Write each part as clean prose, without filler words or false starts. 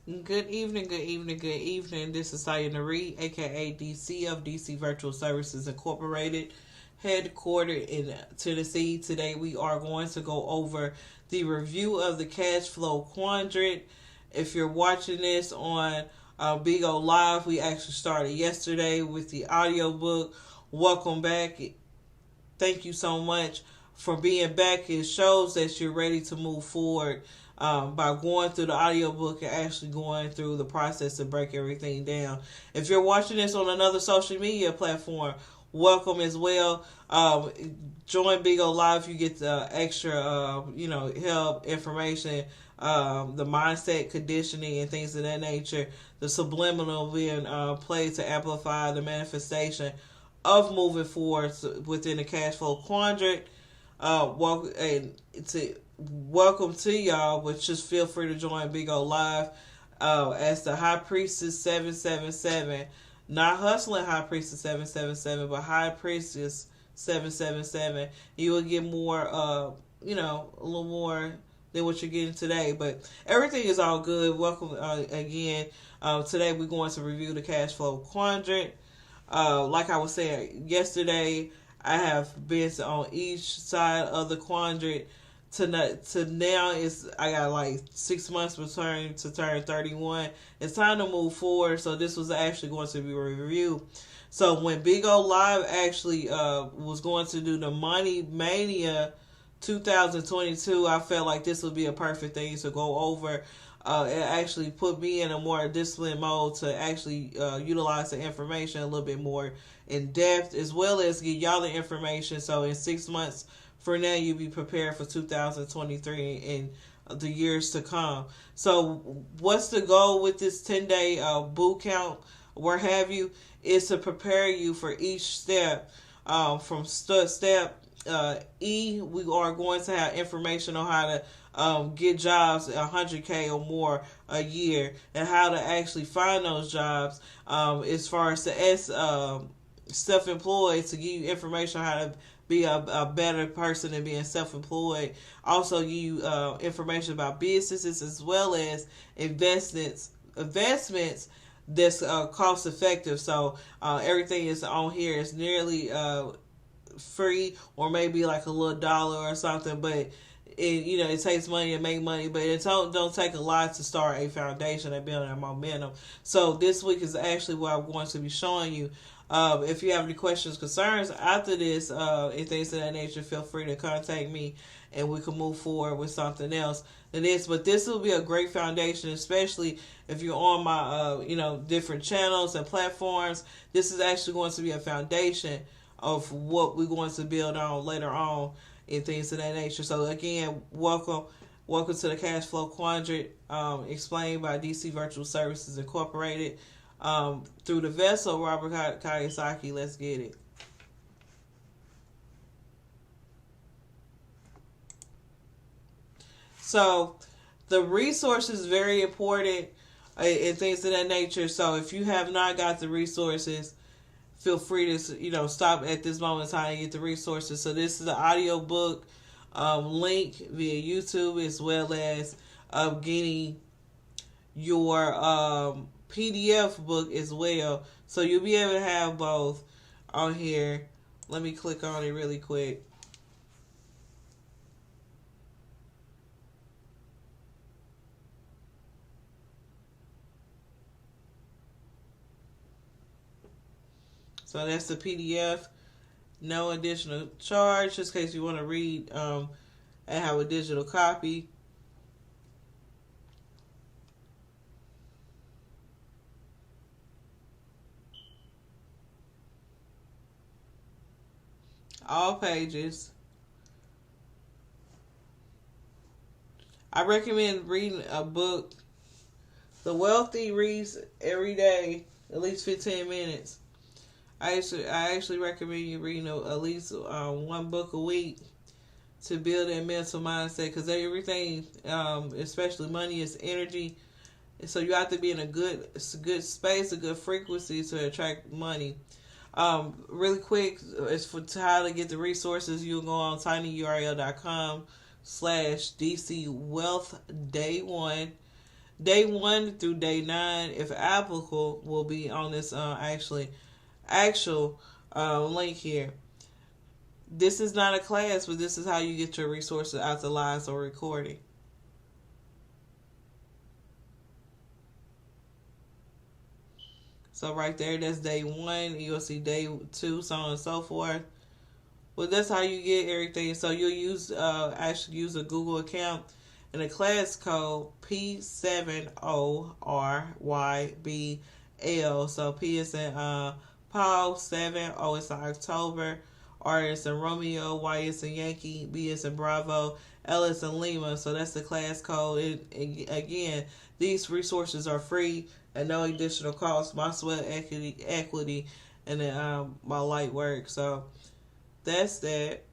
Good evening, good evening, good evening. This is Sayonari, aka DC of DC Virtual Services Incorporated, headquartered in Tennessee. Today we are going to go over the review of the cash flow quadrant. If you're watching this on Bigo Live, we actually started yesterday with the audiobook. Welcome back. Thank you so much for being back. It shows that you're ready to move forward by going through the audiobook and actually going through the process to break everything down. If you're watching this on another social media platform, welcome as well. Join Bigo Live. You get the extra, help, information, the mindset conditioning and things of that nature. The subliminal being played to amplify the manifestation of moving forward within the cash flow quadrant. Welcome to y'all, but just feel free to join Bigo Live as the High Priestess 777. Not Hustling High Priestess 777, but High Priestess 777. You will get more, a little more than what you're getting today. But everything is all good. Welcome again. Today we're going to review the cash flow quadrant. Like I was saying yesterday, I have been on each side of the quadrant. To now, I got like 6 months to turn 31. It's time to move forward. So this was actually going to be a review. So when Bigo Live actually was going to do the Mania 2022, I felt like this would be a perfect thing to go over. It actually put me in a more disciplined mode to actually utilize the information a little bit more in depth, as well as get y'all the information. So in 6 months for now, you'll be prepared for 2023 and the years to come. So what's the goal with this 10-day boot camp, where have you, is to prepare you for each step. From step E, we are going to have information on how to get jobs 100K or more a year, and how to actually find those jobs. As far as the S, self-employed, to give you information on how to be a better person than being self-employed. Also give you information about businesses, as well as investments that's cost effective. So everything is on here is nearly free, or maybe like a little dollar or something, but it takes money to make money, but it don't take a lot to start a foundation and build that momentum. So this week is actually what I'm going to be showing you. If you have any questions, concerns after this, and things of that nature, feel free to contact me, and we can move forward with something else than this. But this will be a great foundation, especially if you're on my different channels and platforms. This is actually going to be a foundation of what we're going to build on later on and things of that nature. So again, welcome to the Cash Flow Quadrant, explained by DC Virtual Services Incorporated, through the vessel Robert Kiyosaki. Let's get it. So the resource is very important and things of that nature. So if you have not got the resources, feel free to stop at this moment in time and get the resources. So this is the audio book link via YouTube, as well as getting your PDF book as well. So you'll be able to have both on here. Let me click on it really quick. So that's the PDF. No additional charge, just in case you want to read and have a digital copy. All pages. I recommend reading a book. The Wealthy reads every day, at least 15 minutes. I actually recommend you reading at least one book a week to build that mental mindset, because everything, especially money, is energy. So you have to be in a good space, a good frequency to attract money. Really quick, as for how to get the resources, you'll go on tinyurl.com/DC Wealth Day 1. Day 1 through day 9, if applicable, will be on this actual link here. This is not a class, but this is how you get your resources out to lives or recording. So right there, that's day 1. You'll see day 2, so on and so forth. Well, that's how you get everything. So you'll actually use a Google account and a class code P70RYBL. So P is in Paul, 7, O is in October, R is in Romeo, Y is in Yankee, B is in Bravo, L is in Lima. So that's the class code. Again, these resources are free at no additional cost. My sweat equity, and then my light work. So that's that.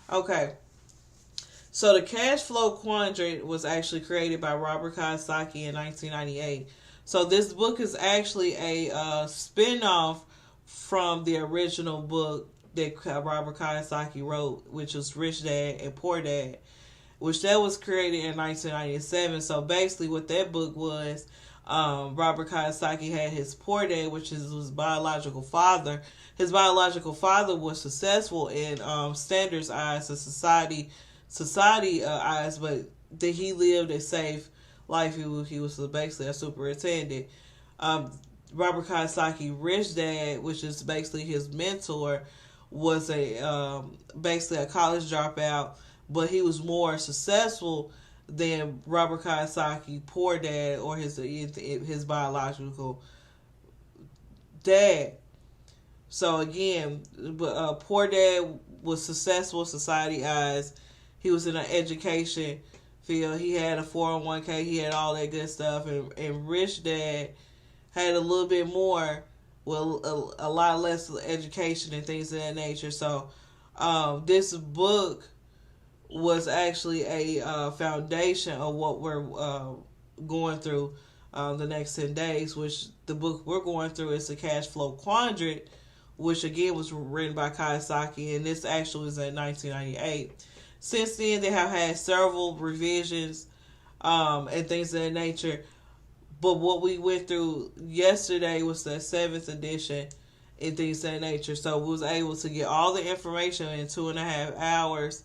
Okay. So the cash flow quadrant was actually created by Robert Kiyosaki in 1998. So this book is actually a spin-off from the original book that Robert Kiyosaki wrote, which was Rich Dad and Poor Dad, which that was created in 1997. So basically what that book was, Robert Kiyosaki had his poor dad, which is his biological father. His biological father was successful in standards eyes of society eyes, but that he lived a safe life. He was basically a superintendent. Robert Kiyosaki, Rich Dad, which is basically his mentor, was basically a college dropout, but he was more successful than Robert Kiyosaki, Poor Dad, or his biological dad. So again, Poor Dad was successful in society eyes. he was in an education field. He had a 401k. He had all that good stuff. And Rich Dad had a little bit more, well, a lot less education and things of that nature. So this book was actually a foundation of what we're going through the next 10 days, which the book we're going through is the Cash Flow Quadrant, which again was written by Kiyosaki, and this actually was in 1998. Since then, they have had several revisions and things of that nature. But what we went through yesterday was the 7th edition and things of that nature. So we was able to get all the information in 2.5 hours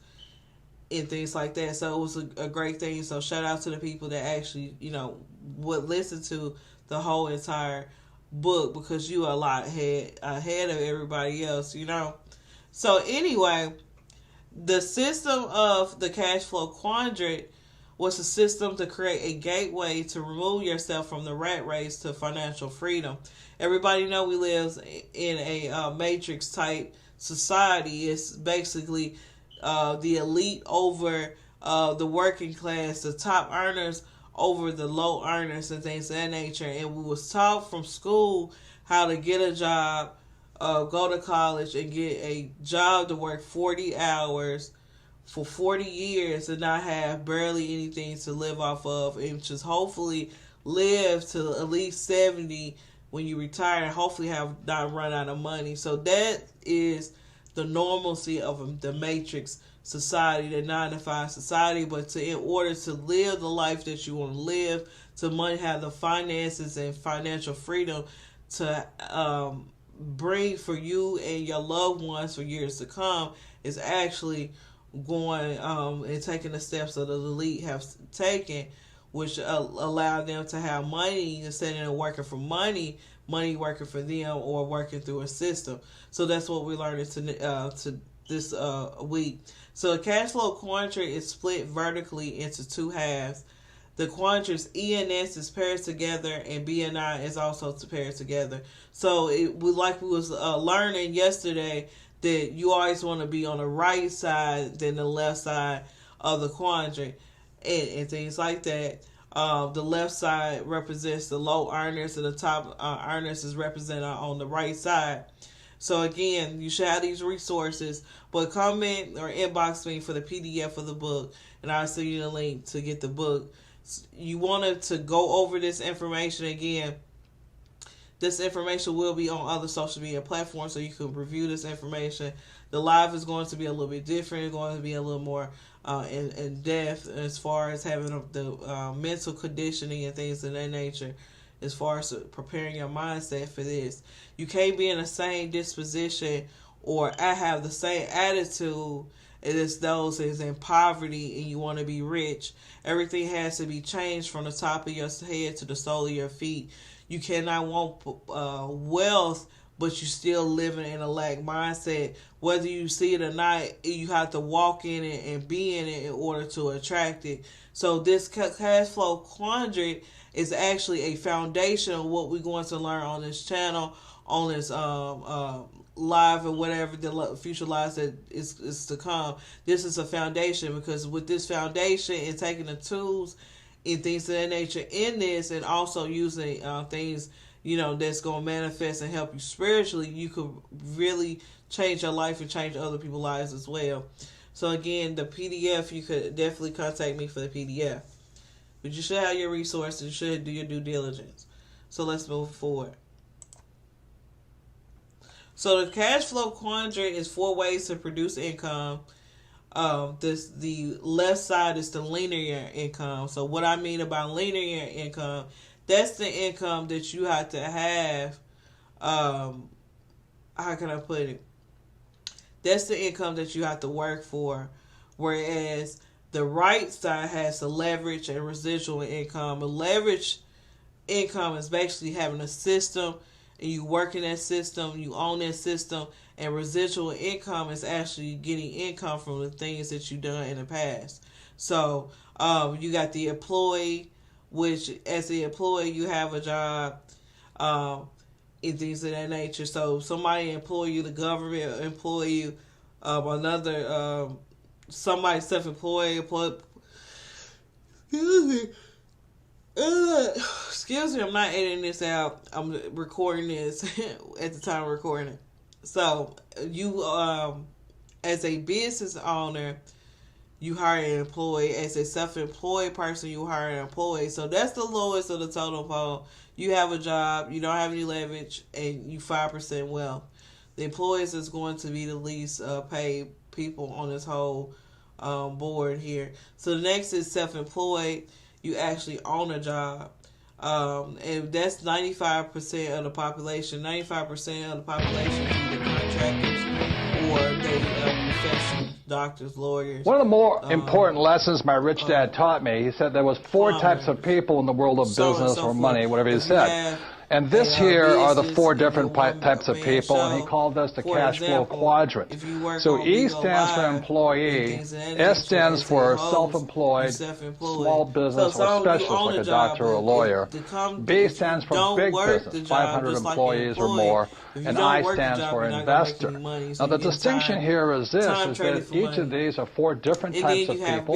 and things like that. So it was a great thing. So shout out to the people that actually, would listen to the whole entire book, because you are a lot ahead of everybody else, So anyway, the system of the cash flow quadrant was a system to create a gateway to remove yourself from the rat race to financial freedom. Everybody know we live in a matrix type society. It's basically the elite over the working class, the top earners over the low earners and things of that nature. And we was taught from school how to get a job, go to college and get a job to work 40 hours for 40 years and not have barely anything to live off of, and just hopefully live to at least 70 when you retire, and hopefully have not run out of money. So that is the normalcy of the matrix society, the 9-to-5 society. But in order to live the life that you want to live, to have the finances and financial freedom to bring for you and your loved ones for years to come, is actually going and taking the steps that the elite have taken, which allow them to have money instead of working for money working for them or working through a system. So that's what we learned to this week. So a cash flow quadrant is split vertically into two halves. The quadrants E and S is paired together, and B and I is also paired together. So we was learning yesterday that you always want to be on the right side than the left side of the quadrant and things like that. The left side represents the low earners, and the top earners is represented on the right side. So again, you should have these resources, but comment or inbox me for the PDF of the book, and I'll send you the link to get the book. You wanted to go over this information again. This information will be on other social media platforms, so you can review this information. The live is going to be a little bit different. It's going to be a little more in depth as far as having the mental conditioning and things of that nature, as far as preparing your mindset for this. You can't be in the same disposition, or I have the same attitude as those that's in poverty and you want to be rich. Everything has to be changed from the top of your head to the sole of your feet. You cannot want wealth, but you still living in a lack mindset. Whether you see it or not, you have to walk in it and be in it in order to attract it. So this cash flow quadrant is actually a foundation of what we're going to learn on this channel, on this live or whatever the future lives that is to come. This is a foundation, because with this foundation and taking the tools and things of that nature in this, and also using things that's going to manifest and help you spiritually, you could really change your life and change other people's lives as well. So again, the PDF, you could definitely contact me for the PDF, but you should have your resources. You should do your due diligence. So let's move forward. So the cash flow quadrant is 4 ways to produce income. The left side is the linear income. So what I mean about linear income, that's the income that you have to have. How can I put it? That's the income that you have to work for. Whereas the right side has the leverage and residual income. A leverage income is basically having a system, and you work in that system, you own that system, and residual income is actually getting income from the things that you've done in the past. So you got the employee, which as the employee you have a job and things of that nature. So somebody employ you, the government employ you, another somebody self-employed, excuse me, I'm not editing this out. I'm recording this at the time of recording it. So you, as a business owner, you hire an employee. As a self-employed person, you hire an employee. So that's the lowest of the totem pole. You have a job, you don't have any leverage, and you 5% wealth. The employees is going to be the least paid people on this whole board here. So the next is self-employed. You actually own a job. And that's 95% of the population. 95% of the population is either contractors or they professionals, doctors, lawyers. One of the more important lessons my rich dad taught me, he said there was 4 types of people in the world of business or money, whatever he said. And this here are the 4 different types of people, and he called this the cash flow quadrant. So E stands for employee, S stands for self-employed, small business or specialist like a doctor or a lawyer. B stands for big business, 500 employees or more, and I stands for investor. Now the distinction here is this, is that each of these are 4 different types of people.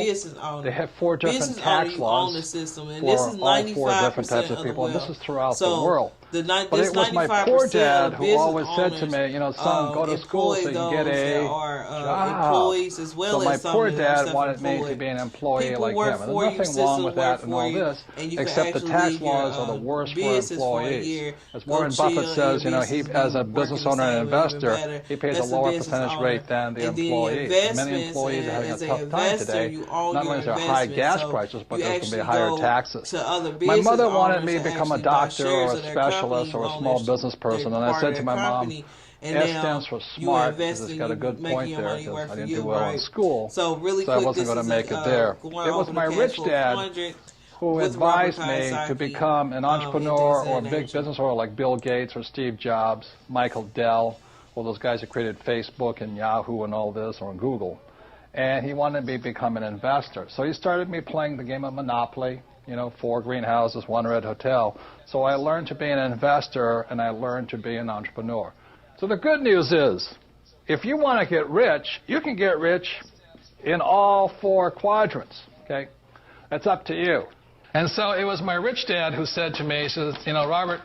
They have 4 different tax laws for all 4 different types of people, and this is throughout the world. But it was my poor dad who always said to me, you know, son, go to school so you can get a job. So my poor dad wanted me to be an employee like him. And there's nothing wrong with that and all this, except the tax laws are the worst for employees. As Warren Buffett says, you know, he, as a business owner and investor, he pays a lower percentage rate than the employees. And many employees are having a tough time today. Not only is there high gas prices, but there's going to be higher taxes. My mother wanted me to become a doctor or a specialist or a small business person, and I said to my mom, S stands for smart, because it's got a good point there, because I didn't do well in school, so I wasn't going to make it there. It was my rich dad who advised me to become an entrepreneur or a big business owner like Bill Gates or Steve Jobs, Michael Dell, all those guys who created Facebook and Yahoo and all this, or Google. And he wanted me to become an investor. So he started me playing the game of Monopoly, you know, 4 greenhouses, 1 red hotel. So I learned to be an investor, and I learned to be an entrepreneur. So the good news is, if you want to get rich, you can get rich in all 4 quadrants, okay? That's up to you. And so it was my rich dad who said to me, he says, you know, Robert,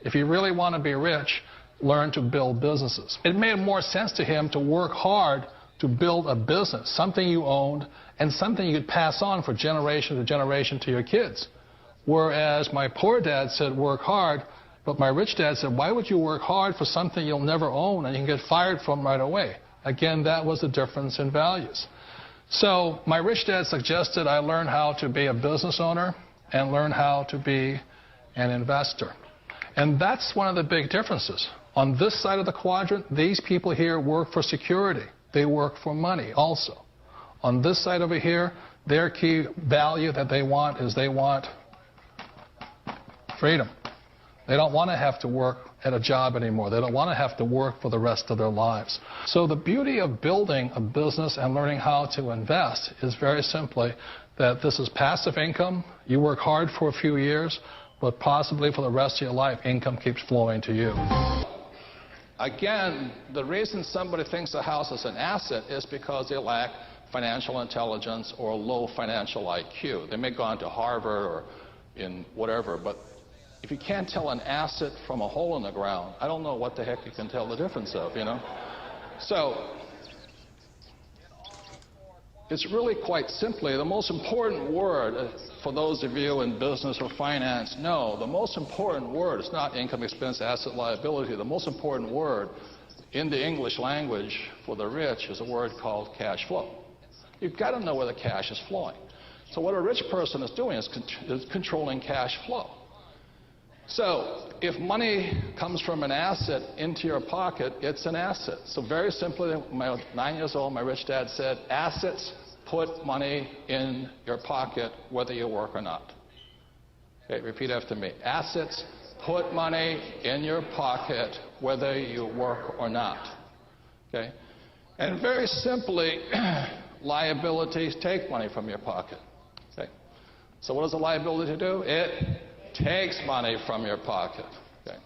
if you really want to be rich, learn to build businesses. It made more sense to him to work hard to build a business, something you owned, and something you could pass on for generation to generation to your kids. Whereas my poor dad said, work hard, but my rich dad said, why would you work hard for something you'll never own and you can get fired from right away? Again, that was the difference in values. So my rich dad suggested I learn how to be a business owner and learn how to be an investor. And that's one of the big differences. On this side of the quadrant, these people here work for security. They work for money also. On this side over here, their key value that they want is they want freedom. They don't want to have to work at a job anymore. They don't want to have to work for the rest of their lives. So the beauty of building a business and learning how to invest is very simply that this is passive income. You work hard for a few years, but possibly for the rest of your life, income keeps flowing to you. Again, the reason somebody thinks a house is an asset is because they lack financial intelligence or low financial IQ. They may have gone to Harvard or in whatever, but if you can't tell an asset from a hole in the ground, I don't know what the heck you can tell the difference of, you know? So it's really quite simply the most important word for those of you in business or finance. No, the most important word is not income, expense, asset, liability. The most important word in the English language for the rich is a word called cash flow. You've got to know where the cash is flowing. So what a rich person is doing is controlling cash flow. So if money comes from an asset into your pocket, it's an asset. So very simply, when I was 9 years old, my rich dad said, assets put money in your pocket whether you work or not. Okay, repeat after me. Assets put money in your pocket whether you work or not. Okay? And very simply, liabilities take money from your pocket. Okay? So what does a liability do? It takes money from your pocket. Okay?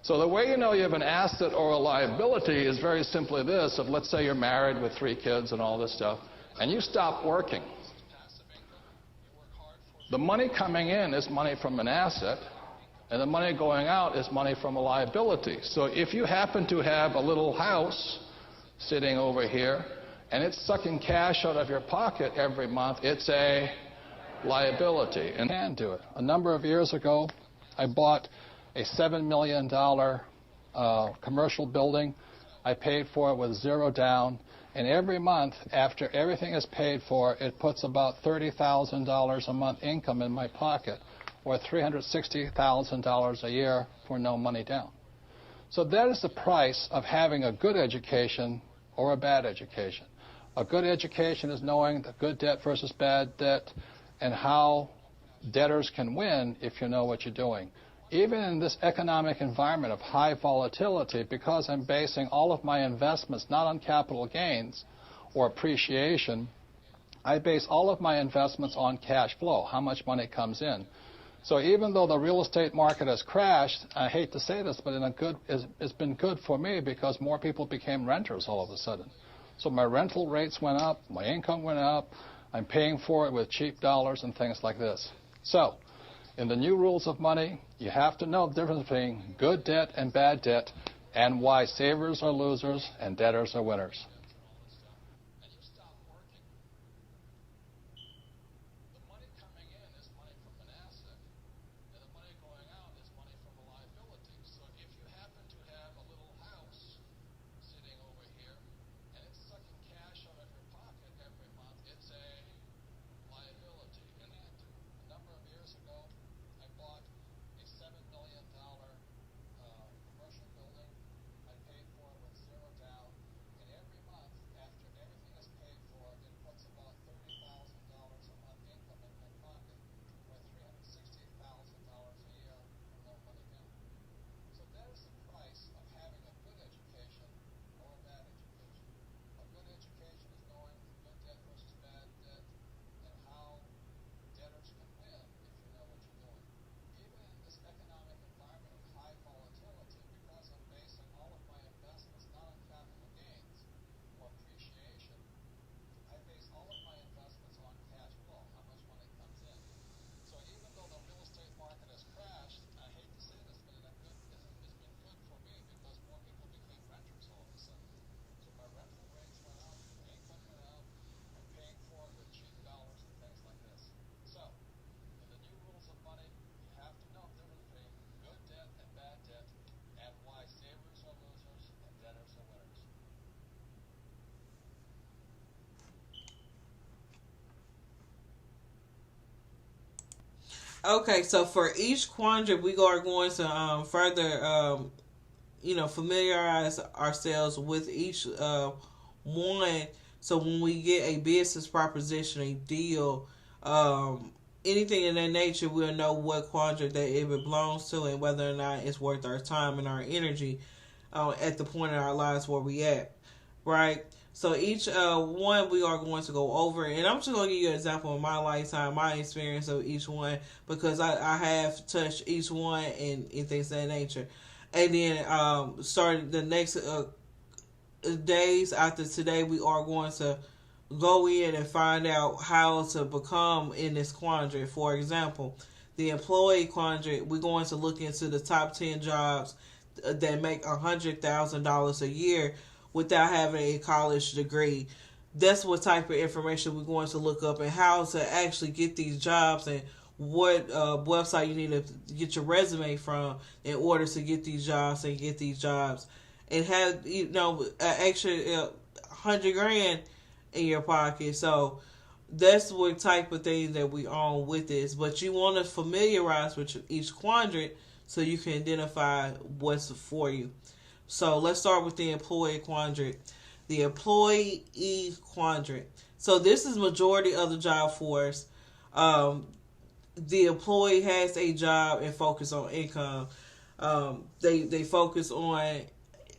So the way you know you have an asset or a liability is very simply this. If let's say you're married with 3 kids and all this stuff, and you stop working, the money coming in is money from an asset, and the money going out is money from a liability. So if you happen to have a little house sitting over here, and it's sucking cash out of your pocket every month, it's a liability. And you can do it. A number of years ago, I bought a $7 million commercial building. I paid for it with $0 down. And every month, after everything is paid for, it puts about $30,000 a month income in my pocket, or $360,000 a year for no money down. So that is the price of having a good education or a bad education. A good education is knowing the good debt versus bad debt and how debtors can win if you know what you're doing. Even in this economic environment of high volatility, because I'm basing all of my investments not on capital gains or appreciation, I base all of my investments on cash flow, how much money comes in. So even though the real estate market has crashed, I hate to say this, but it's been good for me because more people became renters all of a sudden. So my rental rates went up, my income went up, I'm paying for it with cheap dollars and things like this. So in the new rules of money, you have to know the difference between good debt and bad debt and why savers are losers and debtors are winners. Okay, so for each quadrant, we are going to further, familiarize ourselves with each one. So when we get a business proposition, a deal, anything in that nature, we'll know what quadrant that it belongs to and whether or not it's worth our time and our energy at the point in our lives where we at, right? So each one we are going to go over, and I'm just going to give you an example of my lifetime, my experience of each one, because I have touched each one and things of that nature. And then starting the next days after today, we are going to go in and find out how to become in this quadrant. For example, the employee quadrant, we're going to look into the top 10 jobs that make $100,000 a year without having a college degree. That's what type of information we're going to look up and how to actually get these jobs and what website you need to get your resume from in order to get these jobs and get these jobs and have an extra $100,000 in your pocket. So that's what type of thing that we on with this. But you want to familiarize with each quadrant so you can identify what's for you. So let's start with the employee quadrant. The employee quadrant. So this is majority of the job force. The employee has a job and focus on income. They focus on,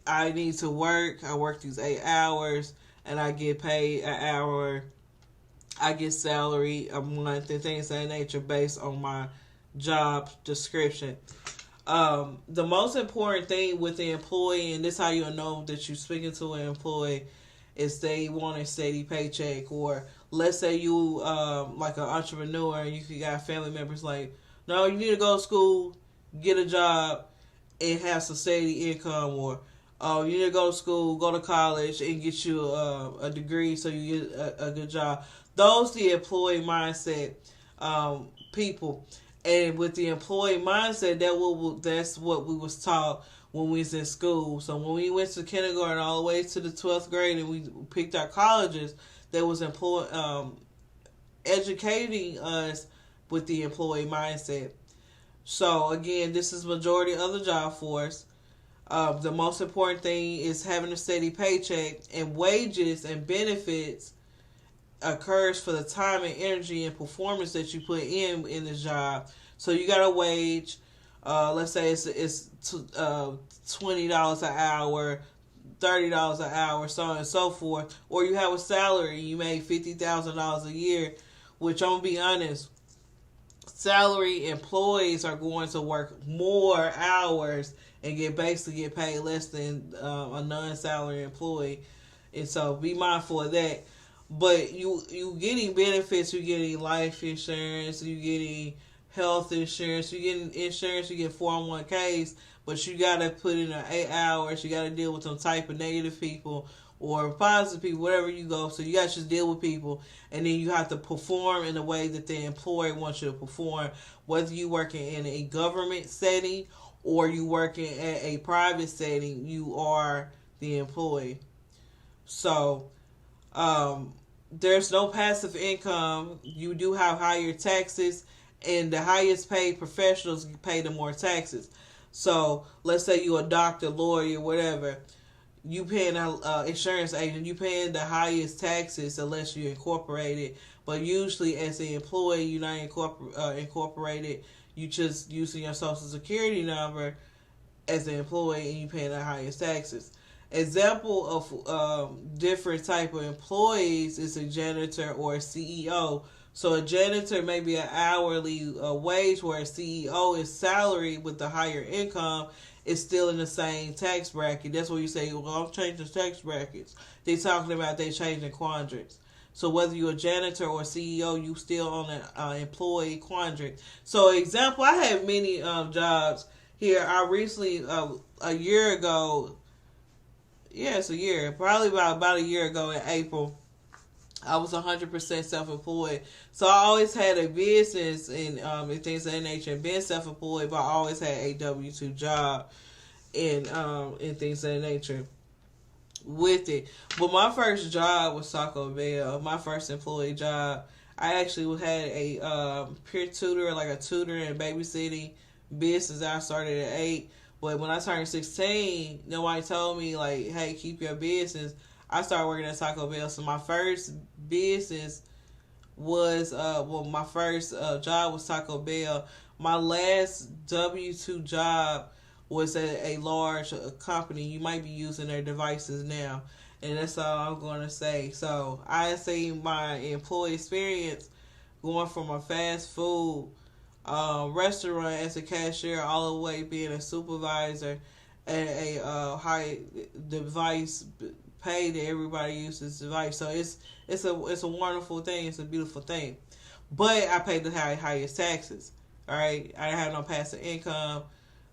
I need to work. I work these 8 hours and I get paid an hour. I get salary a month and things of that nature based on my job description. The most important thing with the employee, and this is how you'll know that you're speaking to an employee, is they want a steady paycheck. Or let's say you like an entrepreneur and you got family members like, no, you need to go to school, get a job, and have some steady income. Or you need to go to school, go to college, and get you a degree so you get a good job. Those the employee mindset people. And with the employee mindset, that's what we was taught when we was in school. So when we went to kindergarten all the way to the 12th grade and we picked our colleges, they was educating us with the employee mindset. So again, this is majority of the job force. The most important thing is having a steady paycheck, and wages and benefits occurs for the time and energy and performance that you put in this job. So you got a wage, let's say it's $20 an hour, $30 an hour, so on and so forth. Or you have a salary, you make $50,000 a year, which I'm gonna be honest, salary employees are going to work more hours and basically get paid less than a non-salary employee. And so be mindful of that. But you getting benefits, you getting life insurance, you getting health insurance, you getting insurance, you get 401ks, but you gotta put in 8 hours, you gotta deal with some type of negative people or positive people, wherever you go. So you gotta just deal with people, and then you have to perform in the way that the employer wants you to perform, whether you working in a government setting or you working at a private setting, you are the employee. So there's no passive income. You do have higher taxes, and the highest paid professionals pay the more taxes. So let's say you're a doctor, lawyer, whatever. You paying an insurance agent, you paying the highest taxes unless you're incorporated. But usually as an employee, you're not incorporated. You just using your social security number as an employee, and you paying the highest taxes. Example of different type of employees is a janitor or a CEO. So a janitor may be an hourly wage, where a CEO is salary with the higher income, is still in the same tax bracket. That's what you say, well, I'm changing tax brackets. They're talking about they changing quadrants. So whether you're a janitor or a CEO, you still on an employee quadrant. So example, I had many jobs here. I recently, a year ago, it's a year, probably about a year ago in April, I was 100% self-employed. So I always had a business and things of that nature, and being self-employed, but I always had a W-2 job and things of that nature with it. But my first job was Taco Bell. My first employee job, I actually had a peer tutor, like a tutor and babysitting business. I started at 8. But when I turned 16, nobody told me, like, hey, keep your business. I started working at Taco Bell. So my first business was, my first job was Taco Bell. My last W-2 job was at a large company. You might be using their devices now. And that's all I'm going to say. So I say my employee experience going from a fast food restaurant as a cashier all the way being a supervisor and a high device pay that everybody uses device. So it's a wonderful thing. It's a beautiful thing. But I paid the highest taxes. All right, I didn't have no passive income.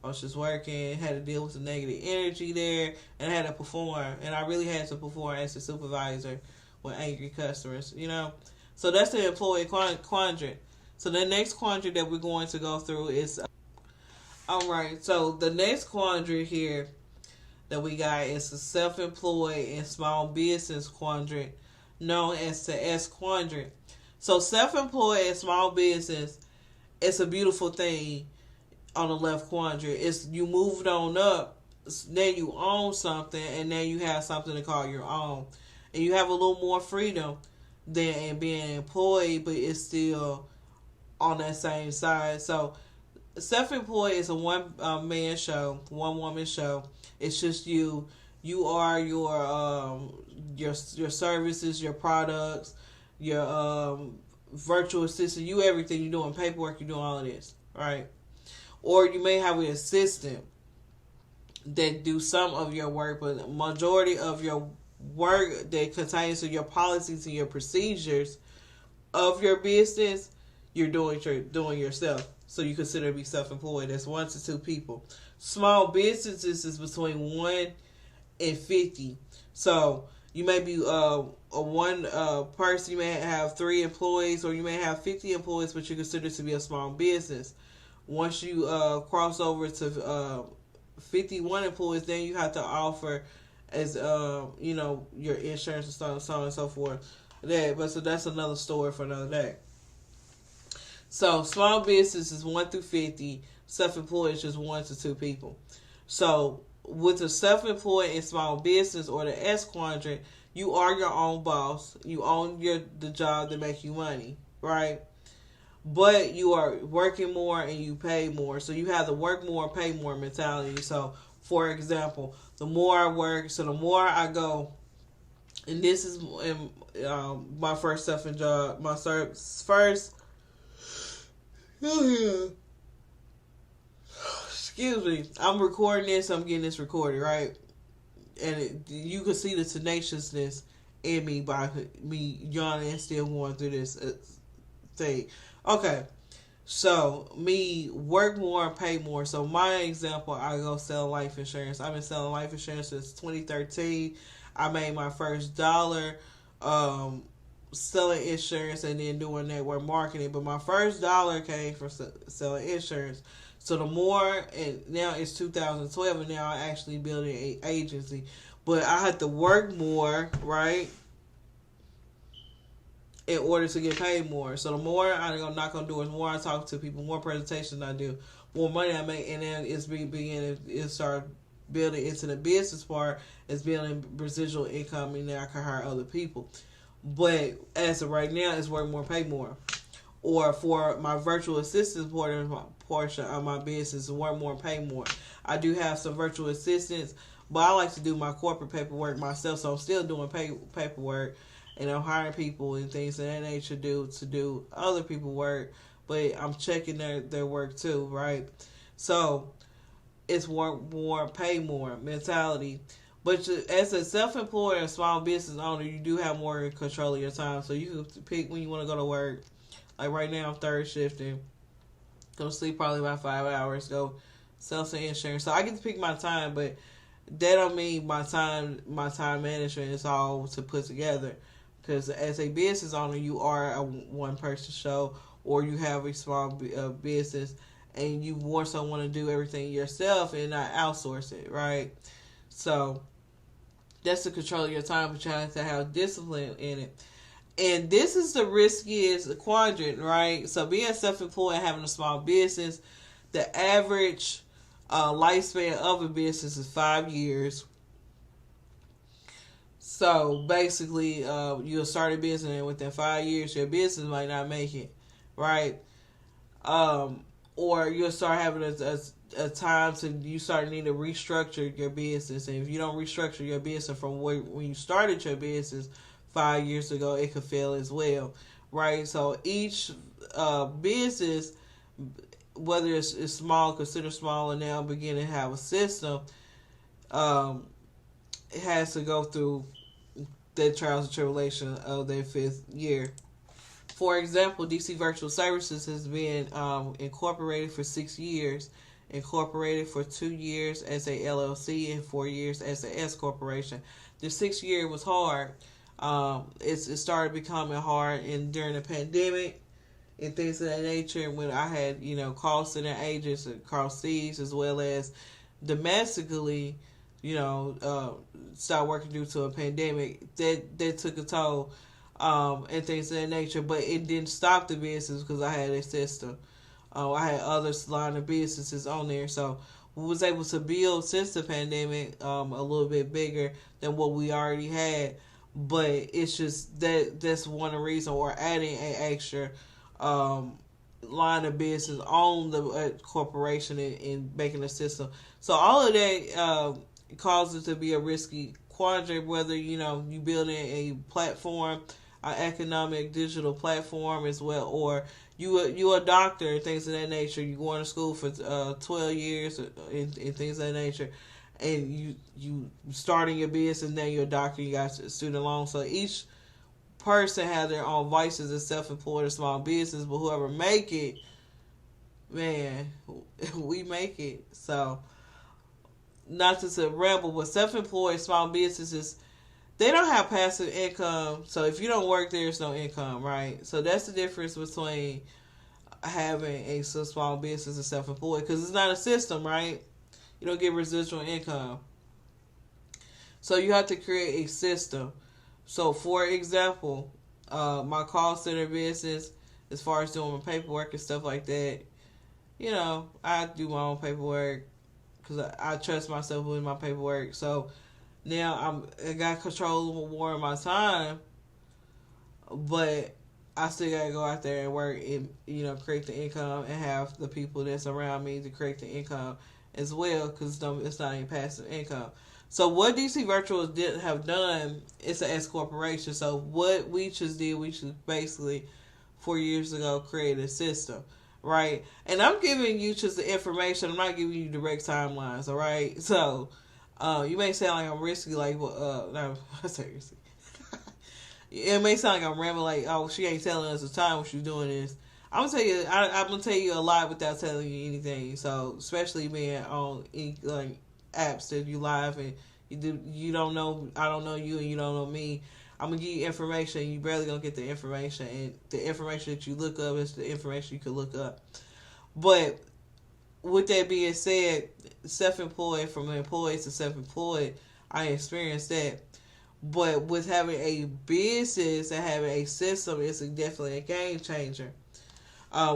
I was just working, had to deal with the negative energy there, and I had to perform. And I really had to perform as a supervisor with angry customers, you know. So that's the employee quadrant. So the next quadrant that we're going to go through is, all right, so the next quadrant here that we got is the self-employed and small business quadrant, known as the S quadrant. So self-employed and small business, it's a beautiful thing on the left quadrant. It's you moved on up, then you own something, and then you have something to call your own. And you have a little more freedom than being an employee, but it's still on that same side. So self-employed is a one-man show, one-woman show. It's just you. You are your services, your products, your virtual assistant, you everything. You're doing paperwork, you're doing all of this, right? Or you may have an assistant that do some of your work, but the majority of your work that contains to your policies and your procedures of your business, you're doing yourself. So you consider to be self-employed. That's 1 to 2 people. Small businesses is between 1 and 50. So you may be a one person. You may have 3 employees, or you may have 50 employees, but you consider to be a small business. Once you cross over to 51 employees, then you have to offer as your insurance and so on and so forth. So that's another story for another day. So small business is 1 through 50. Self-employed is just 1 to 2 people. So with the self-employed and small business, or the S quadrant, you are your own boss. You own the job that makes you money, right? But you are working more and you pay more. So you have the work more, pay more mentality. So, for example, the more I work, so the more I go, and this is my first self-employed job, my first, excuse me, I'm recording this, I'm getting this recorded, right? And you can see the tenaciousness in me by me yawning and still going through this thing. Okay, so me work more, pay more. So my example, I go sell life insurance. I've been selling life insurance since 2013. I made my first $1 selling insurance and then doing network marketing. But my first $1 came from selling insurance. So the more, and now it's 2012, and now I'm actually building an agency. But I had to work more, right, in order to get paid more. So the more I'm not going to do is more I talk to people, more presentations I do, more money I make, and then it's beginning to start building into the business part. It's building residual income, and then I can hire other people. But as of right now, it's work more, pay more. Or for my virtual assistant portion of my business, work more, pay more. I do have some virtual assistants, but I like to do my corporate paperwork myself, so I'm still doing paperwork, and I'm hiring people and things of that nature to do other people's work, but I'm checking their work too, right? So it's work more, pay more mentality. But as a self-employed and small business owner, you do have more control of your time, so you can pick when you want to go to work. Like right now, I'm third shifting. Go to sleep probably about 5 hours. Go sell some insurance. So I get to pick my time, but that don't mean my time management is all to put together. Because as a business owner, you are a one-person show, or you have a small business, and you more so want to do everything yourself and not outsource it, right? So that's the control of your time, but you have to have discipline in it. And this is the riskiest quadrant, right? So being self-employed and having a small business, the average lifespan of a business is 5 years. So basically, you'll start a business, and within 5 years, your business might not make it, right? Or you'll start having a time you start needing to restructure your business. And if you don't restructure your business from when you started your business 5 years ago, it could fail as well, right? So each business, whether it's small, considered small, and now beginning to have a system, it has to go through the trials and tribulations of their 5th year. For example, DC Virtual Services has been incorporated for 6 years, incorporated for 2 years as a LLC, and 4 years as a S corporation. The 6th year was hard. It started becoming hard during the pandemic and things of that nature, when I had call center agents across seas as well as domestically, start working due to a pandemic that took a toll, and things of that nature. But it didn't stop the business because I had a system. I had other line of businesses on there, so we was able to build since the pandemic a little bit bigger than what we already had. But it's just that's one reason, or adding an extra line of business on the corporation and making a system. So all of that causes it to be a risky quadrant, whether you building a platform, an economic digital platform as well, or you a doctor and things of that nature. You going to school for 12 years and things of that nature, and you starting your business, and then you're a doctor, you got student loans. So each person has their own vices as self-employed or small business, but whoever make it, man, we make it. So not just a rebel, but self-employed small businesses, they don't have passive income. So if you don't work, there's no income, right? So that's the difference between having a small business and self-employed, because it's not a system, right? You don't get residual income. So you have to create a system. So for example, my call center business, as far as doing my paperwork and stuff like that, I do my own paperwork because I trust myself with my paperwork. So now I got control more of my time, but I still gotta go out there and work and create the income and have the people that's around me to create the income as well, because it's not any passive income. So what DC Virtual didn't have done, it's an S corporation. So what we just did, we just basically 4 years ago created a system, right? And I'm giving you just the information. I'm not giving you direct timelines, all right? So you may sound like I'm risky, like, no, I say risky. It may sound like I'm rambling, like, oh, she ain't telling us the time when she's doing this. I'm gonna tell you a lot without telling you anything. So especially being on like apps that you live and you don't know, I don't know you and you don't know me. I'm gonna give you information. You barely gonna get the information, and the information that you look up is the information you could look up. But with that being said, self-employed, from employees to self-employed, I experienced that. But with having a business and having a system, it's definitely a game changer.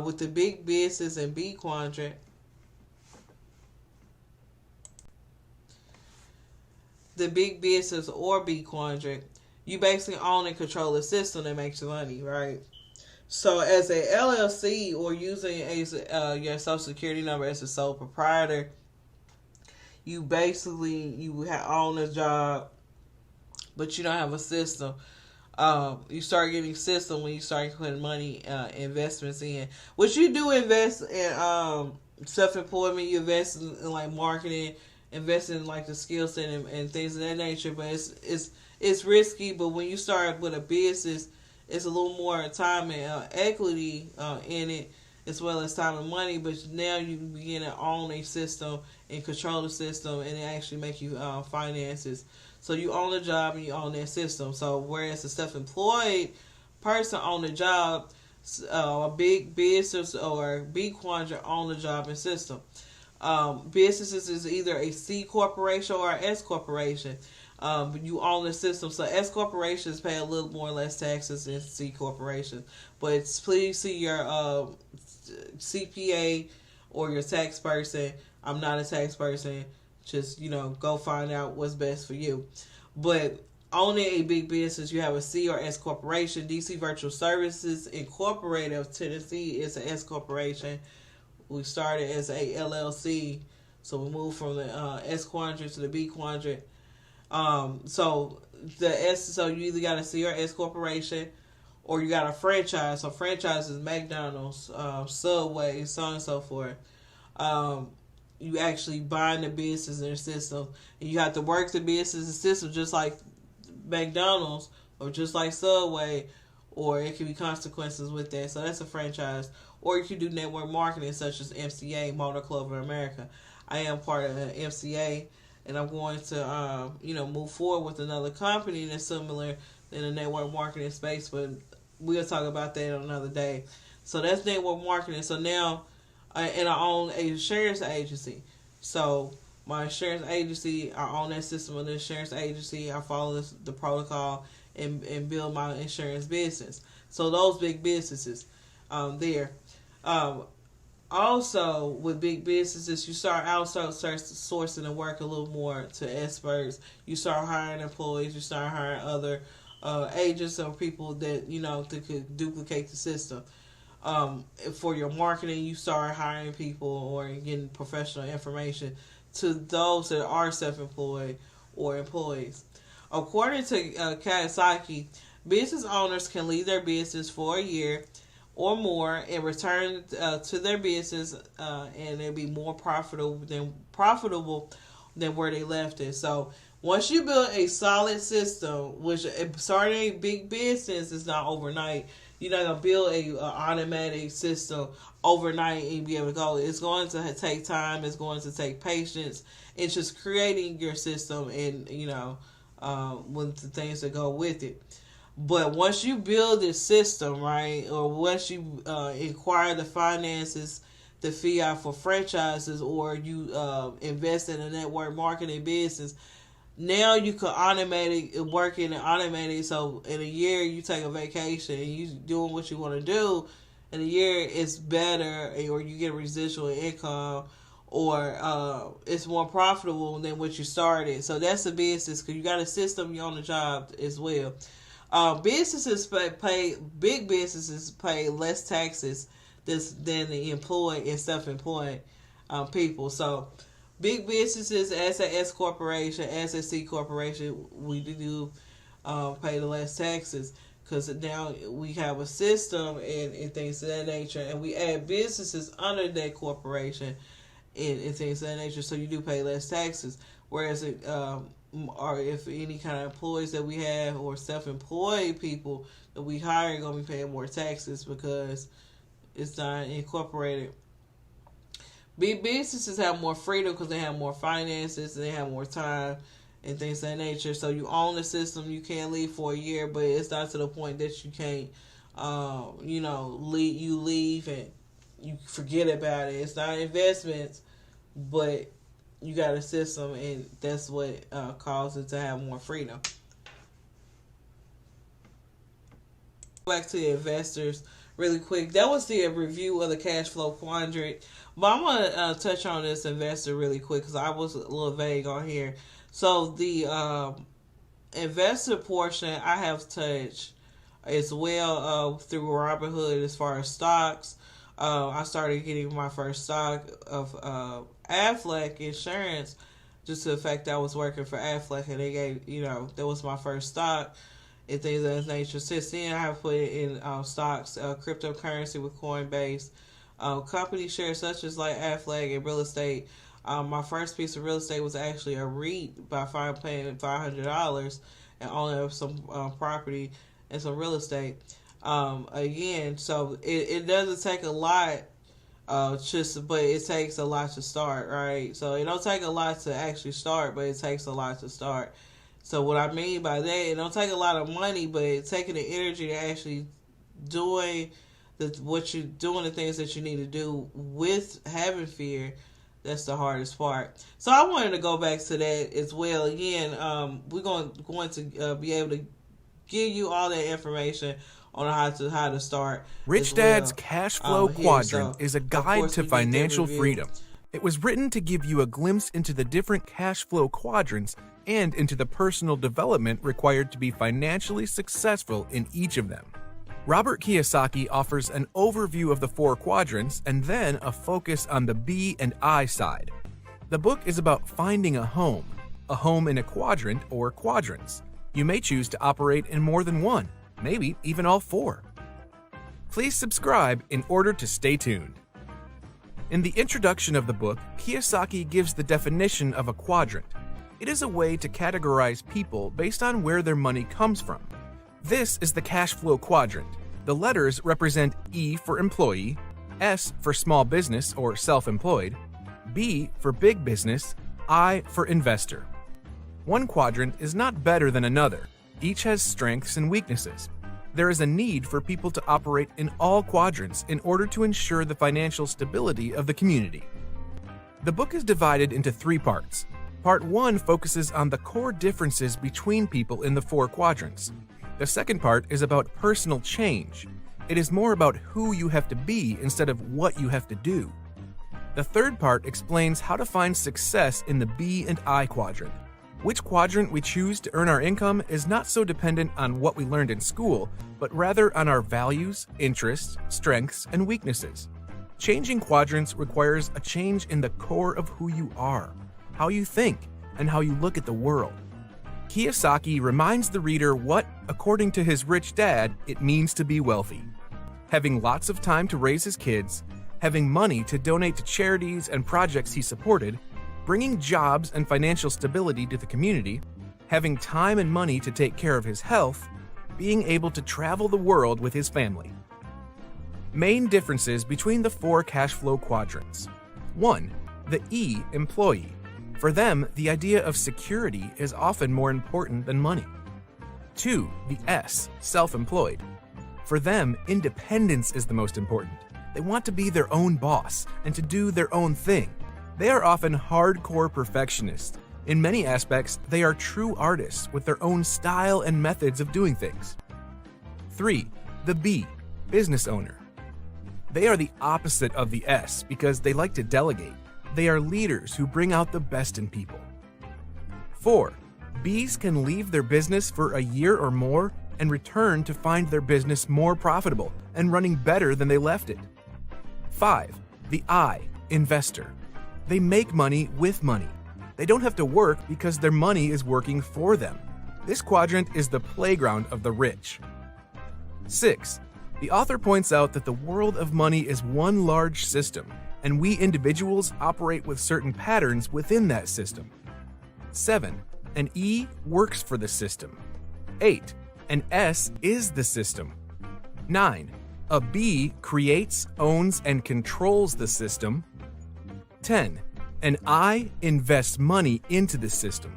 With the big business and B quadrant, the big business or B quadrant, you basically own and control the system that makes you money, right? So as a LLC, or using your social security number as a sole proprietor, you basically own a job, but you don't have a system. You start getting system when you start putting money, investments in. Which you do invest in self-employment, you invest in like marketing, invest in like the skill set and things of that nature. But it's risky. But when you start with a business, it's a little more time and equity in it, as well as time and money. But now you begin to own a system and control the system, and it actually make you finances. So you own a job and you own that system. So whereas a self-employed person own a job, a big business or B quadrant own the job and system. Businesses is either a C corporation or an S corporation. But you own the system. So S corporations pay a little more or less taxes than C corporations. But please see your CPA or your tax person. I'm not a tax person. Just, go find out what's best for you. But owning a big business, you have a C or S corporation. DC Virtual Services Incorporated of Tennessee is an S corporation. We started as a LLC. So we moved from the S quadrant to the B quadrant. So you either got a C or S corporation, or you got a franchise. So franchise is McDonald's, Subway, so on and so forth. You actually bind the business and the system, and you have to work the business and system just like McDonald's or just like Subway, or it can be consequences with that. So that's a franchise. Or you can do network marketing such as MCA, Motor Club of America. I am part of MCA, and I'm going to move forward with another company that's similar in the network marketing space, but we'll talk about that another day. So that's network marketing. So now, and I own an insurance agency. So my insurance agency, I own that system of the insurance agency. I follow the protocol and build my insurance business. So those big businesses there. Also, with big businesses, you start outsourcing the work a little more to experts. You start hiring employees. You start hiring other agents or people that that could duplicate the system. For your marketing, you start hiring people or getting professional information to those that are self-employed or employees. According to Kiyosaki, business owners can leave their business for a year or more and return to their business, and it'll be more profitable than where they left it. So once you build a solid system, which starting a big business is not overnight. You're not going to build a automatic system overnight and be able to go. It's going to take time. It's going to take patience. It's just creating your system and, with the things that go with it. But once you build this system, right, or once you acquire the finances, the fiat for franchises, or you invest in a network marketing business, now you can automate it, work in and automate it. So in a year, you take a vacation and you doing what you want to do. In a year, it's better, or you get residual income, or it's more profitable than what you started. So that's a business, because you got a system, you're on the job as well. Big businesses pay less taxes than the employed and self-employed people. So big businesses, as a S corporation, as a C corporation, we do pay the less taxes, because now we have a system and things of that nature, and we add businesses under that corporation and things of that nature, so you do pay less taxes. Whereas or if any kind of employees that we have, or self-employed people that we hire, are going to be paying more taxes because it's not incorporated. Big businesses have more freedom because they have more finances and they have more time and things of that nature. So you own the system, you can't leave for a year, but it's not to the point that you can't, leave and you forget about it. It's not investments, but you got a system, and that's what causes it to have more freedom. Back to the investors really quick. That was the review of the cash flow quadrant. But I'm going to touch on this investor really quick, because I was a little vague on here. So the investor portion I have touched as well through Robinhood as far as stocks. I started getting my first stock of Aflac Insurance, just to the fact that I was working for Aflac, and they gave, that was my first stock and things of that nature. Since then, I have put it in stocks, cryptocurrency with Coinbase, company shares such as like Aflac, and real estate. My first piece of real estate was actually a REIT by paying $500 and owning up some property and some real estate. Again, so it doesn't take a lot, but it takes a lot to start, right? So it don't take a lot to actually start, but it takes a lot to start. So what I mean by that, it don't take a lot of money, but it's taking the energy to actually doing the things that you need to do with having fear. That's the hardest part. So I wanted to go back to that as well. Again, we're going to be able to give you all that information on how to start. Rich Dad's Cash Flow Quadrant is a guide to financial freedom. It was written to give you a glimpse into the different cash flow quadrants and into the personal development required to be financially successful in each of them. Robert Kiyosaki offers an overview of the 4 quadrants and then a focus on the B and I side. The book is about finding a home in a quadrant or quadrants. You may choose to operate in more than one, maybe even all 4. Please subscribe in order to stay tuned. In the introduction of the book, Kiyosaki gives the definition of a quadrant. It is a way to categorize people based on where their money comes from. This is the cash flow quadrant. The letters represent E for employee, S for small business or self-employed, B for big business, I for investor. One quadrant is not better than another. Each has strengths and weaknesses. There is a need for people to operate in all quadrants in order to ensure the financial stability of the community. The book is divided into 3 parts. Part 1 focuses on the core differences between people in the 4 quadrants. The second part is about personal change. It is more about who you have to be instead of what you have to do. The third part explains how to find success in the B and I quadrant. Which quadrant we choose to earn our income is not so dependent on what we learned in school, but rather on our values, interests, strengths, and weaknesses. Changing quadrants requires a change in the core of who you are, how you think, and how you look at the world. Kiyosaki reminds the reader what, according to his rich dad, it means to be wealthy. Having lots of time to raise his kids, having money to donate to charities and projects he supported, bringing jobs and financial stability to the community, having time and money to take care of his health, being able to travel the world with his family. Main differences between the 4 cash flow quadrants. 1. The E, employee. For them, the idea of security is often more important than money. 2. The S, self-employed. For them, independence is the most important. They want to be their own boss and to do their own thing. They are often hardcore perfectionists. In many aspects, they are true artists with their own style and methods of doing things. 3. The B, business owner. They are the opposite of the S because they like to delegate. They are leaders who bring out the best in people. 4. Bs can leave their business for a year or more and return to find their business more profitable and running better than they left it. 5. The I, investor. They make money with money. They don't have to work because their money is working for them. This quadrant is the playground of the rich. 6. The author points out that the world of money is one large system, and we individuals operate with certain patterns within that system. 7. An E works for the system. 8. An S is the system. 9. A B creates, owns, and controls the system. 10. An I invests money into the system.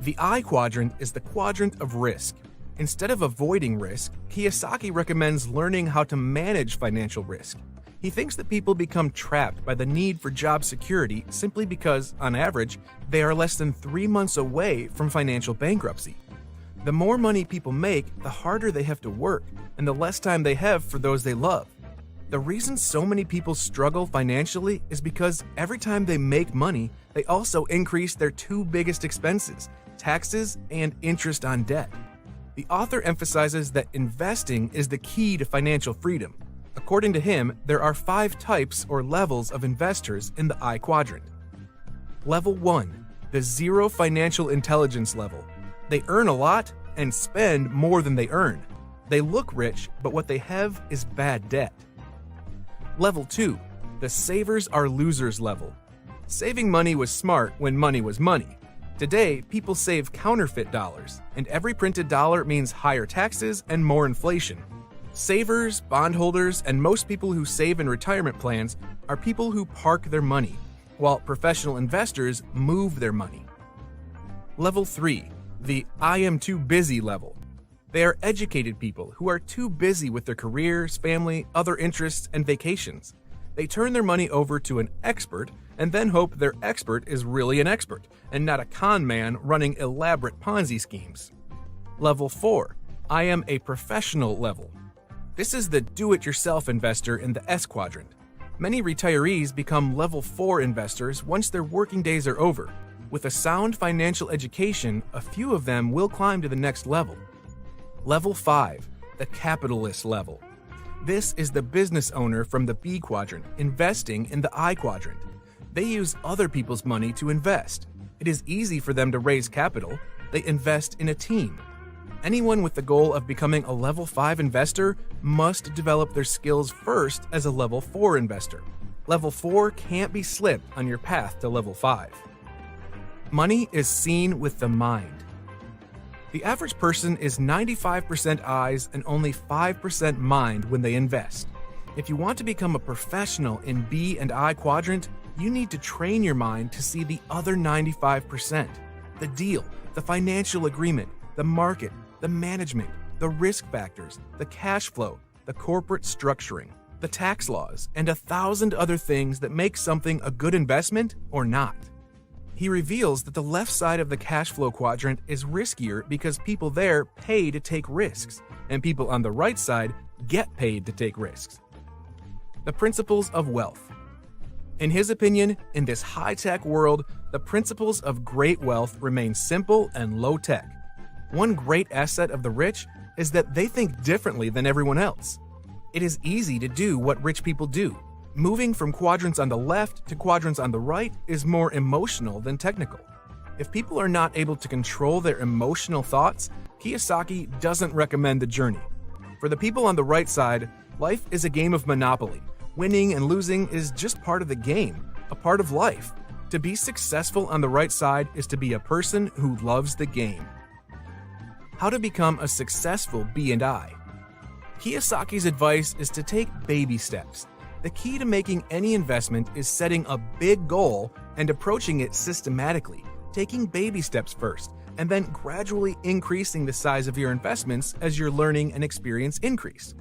The I quadrant is the quadrant of risk. Instead of avoiding risk, Kiyosaki recommends learning how to manage financial risk. He thinks that people become trapped by the need for job security simply because, on average, they are less than 3 months away from financial bankruptcy. The more money people make, the harder they have to work, and the less time they have for those they love. The reason so many people struggle financially is because every time they make money, they also increase their 2 biggest expenses, taxes and interest on debt. The author emphasizes that investing is the key to financial freedom. According to him, there are 5 types or levels of investors in the I quadrant. Level 1, the zero financial intelligence level. They earn a lot and spend more than they earn. They look rich, but what they have is bad debt. Level 2, the savers are losers level. Saving money was smart when money was money. Today, people save counterfeit dollars, and every printed dollar means higher taxes and more inflation. Savers, bondholders, and most people who save in retirement plans are people who park their money, while professional investors move their money. Level 3, the I am too busy level. They are educated people who are too busy with their careers, family, other interests, and vacations. They turn their money over to an expert and then hope their expert is really an expert and not a con man running elaborate Ponzi schemes. Level 4, I am a professional level. This is the do-it-yourself investor in the S quadrant. Many retirees become level 4 investors once their working days are over. With a sound financial education, a few of them will climb to the next level. Level 5, the capitalist level. This is the business owner from the B quadrant investing in the I quadrant. They use other people's money to invest. It is easy for them to raise capital. They invest in a team. Anyone with the goal of becoming a level 5 investor must develop their skills first as a level 4 investor. Level 4 can't be slipped on your path to level 5. Money is seen with the mind. The average person is 95% eyes and only 5% mind when they invest. If you want to become a professional in B and I quadrant, you need to train your mind to see the other 95%. The deal, the financial agreement, the market, the management, the risk factors, the cash flow, the corporate structuring, the tax laws, and 1,000 other things that make something a good investment or not. He reveals that the left side of the cash flow quadrant is riskier because people there pay to take risks, and people on the right side get paid to take risks. The principles of wealth. In his opinion, in this high-tech world, the principles of great wealth remain simple and low-tech. One great asset of the rich is that they think differently than everyone else. It is easy to do what rich people do. Moving from quadrants on the left to quadrants on the right is more emotional than technical. If people are not able to control their emotional thoughts, Kiyosaki doesn't recommend the journey. For the people on the right side, life is a game of Monopoly. Winning and losing is just part of the game, a part of life. To be successful on the right side is to be a person who loves the game. How to become a successful B&I. Kiyosaki's advice is to take baby steps. The key to making any investment is setting a big goal and approaching it systematically, taking baby steps first, and then gradually increasing the size of your investments as your learning and experience increase.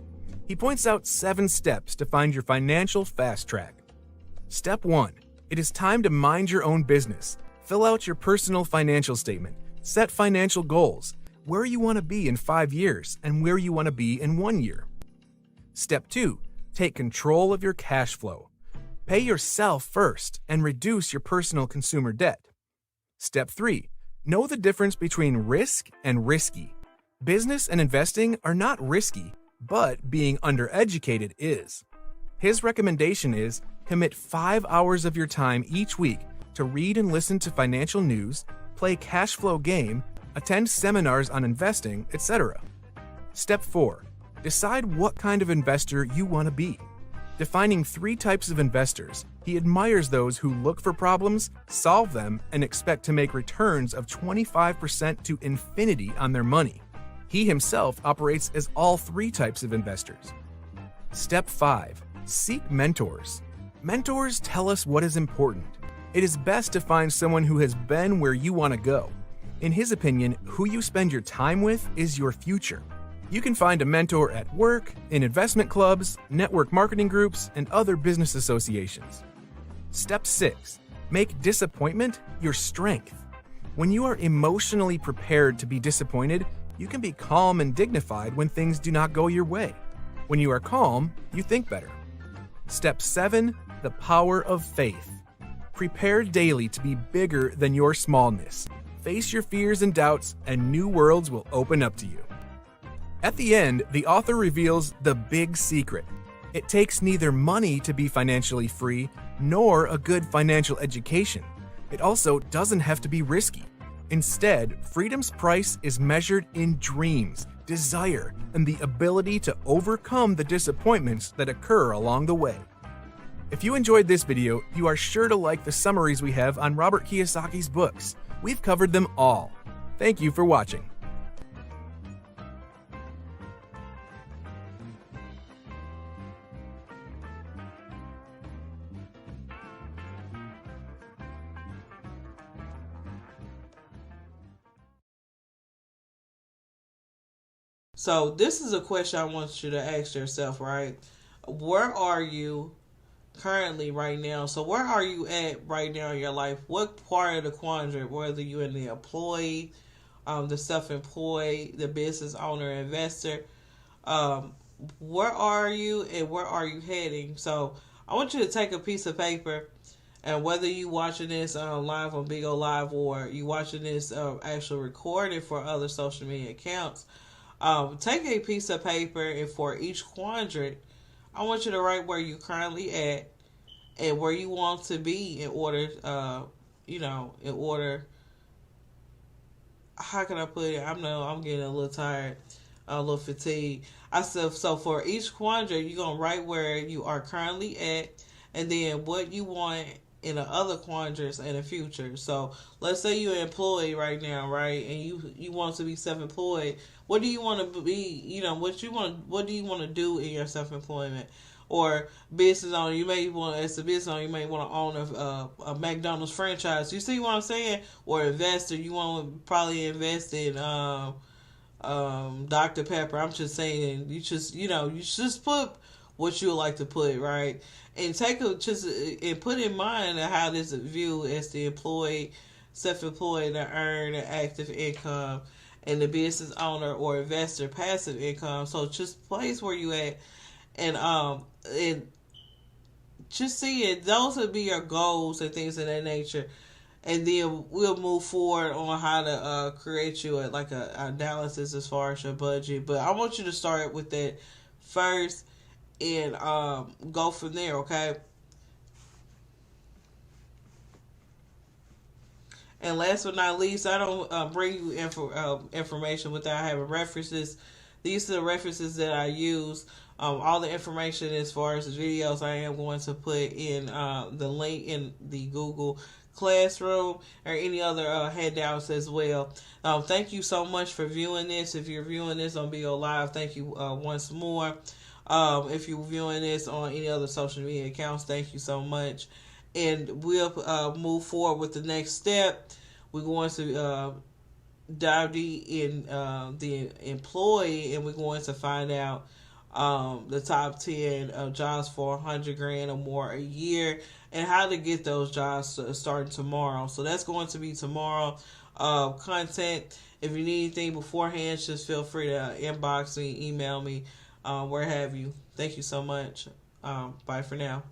He points out 7 steps to find your financial fast track. Step 1. It is time to mind your own business. Fill out your personal financial statement. Set financial goals, where you want to be in 5 years and where you want to be in 1 year. Step 2. Take control of your cash flow. Pay yourself first and reduce your personal consumer debt. Step 3. Know the difference between risk and risky. Business and investing are not risky, but being undereducated is. His recommendation is commit 5 hours of your time each week to read and listen to financial news, play cash flow game, attend seminars on investing, etc. Step 4. Decide what kind of investor you want to be. Defining 3 types of investors, he admires those who look for problems, solve them, and expect to make returns of 25% to infinity on their money. He himself operates as all 3 types of investors. Step 5. Seek mentors. Mentors tell us what is important. It is best to find someone who has been where you want to go. In his opinion, who you spend your time with is your future. You can find a mentor at work, in investment clubs, network marketing groups, and other business associations. Step 6. Make disappointment your strength. When you are emotionally prepared to be disappointed, you can be calm and dignified when things do not go your way. When you are calm, you think better. Step 7. The power of faith. Prepare daily to be bigger than your smallness. Face your fears and doubts, and new worlds will open up to you. At the end, the author reveals the big secret. It takes neither money to be financially free, nor a good financial education. It also doesn't have to be risky. Instead, freedom's price is measured in dreams, desire, and the ability to overcome the disappointments that occur along the way. If you enjoyed this video, you are sure to like the summaries we have on Robert Kiyosaki's books. We've covered them all. Thank you for watching. So this is a question I want you to ask yourself, right? Where are you currently right now? So where are you at right now in your life? What part of the quadrant, whether you're in the employee, the self-employed, the business owner, investor, where are you and where are you heading? So I want you to take a piece of paper, and whether you watching this live on Bigo Live or you watching this actual recorded for other social media accounts, take a piece of paper, and for each quadrant, I want you to write where you're currently at and where you want to be in order, how can I put it? I'm getting a little tired, a little fatigued. I said, so for each quadrant, you're going to write where you are currently at and then what you want in the other quadrants in the future. So let's say you're an employee right now, right? And you want to be self-employed. What do you want to be? What do you want to do in your self-employment? Or business owner, as a business owner, you may want to own a McDonald's franchise. You see what I'm saying? Or investor, you want to probably invest in Dr. Pepper. I'm just saying, you just put what you would like to put, right? And and put in mind how this is viewed as the employed, self-employed, the earn an active income, and the business owner or investor passive income. So just place where you at, and just see it. Those would be your goals and things of that nature. And then we'll move forward on how to create you an analysis as far as your budget. But I want you to start with that first and go from there, okay? And last but not least, I don't bring you information without having references. These are the references that I use. All the information as far as the videos I am going to put in the link in the Google Classroom or any other handouts as well. Thank you so much for viewing this. If you're viewing this on Bigo Live, thank you once more. If you're viewing this on any other social media accounts, thank you so much. And we'll move forward with the next step. We're going to dive deep in the employee, and we're going to find out the top 10 jobs for $100,000 or more a year, and how to get those jobs starting tomorrow. So that's going to be tomorrow content. If you need anything beforehand, just feel free to inbox me, email me, where have you. Thank you so much. Bye for now.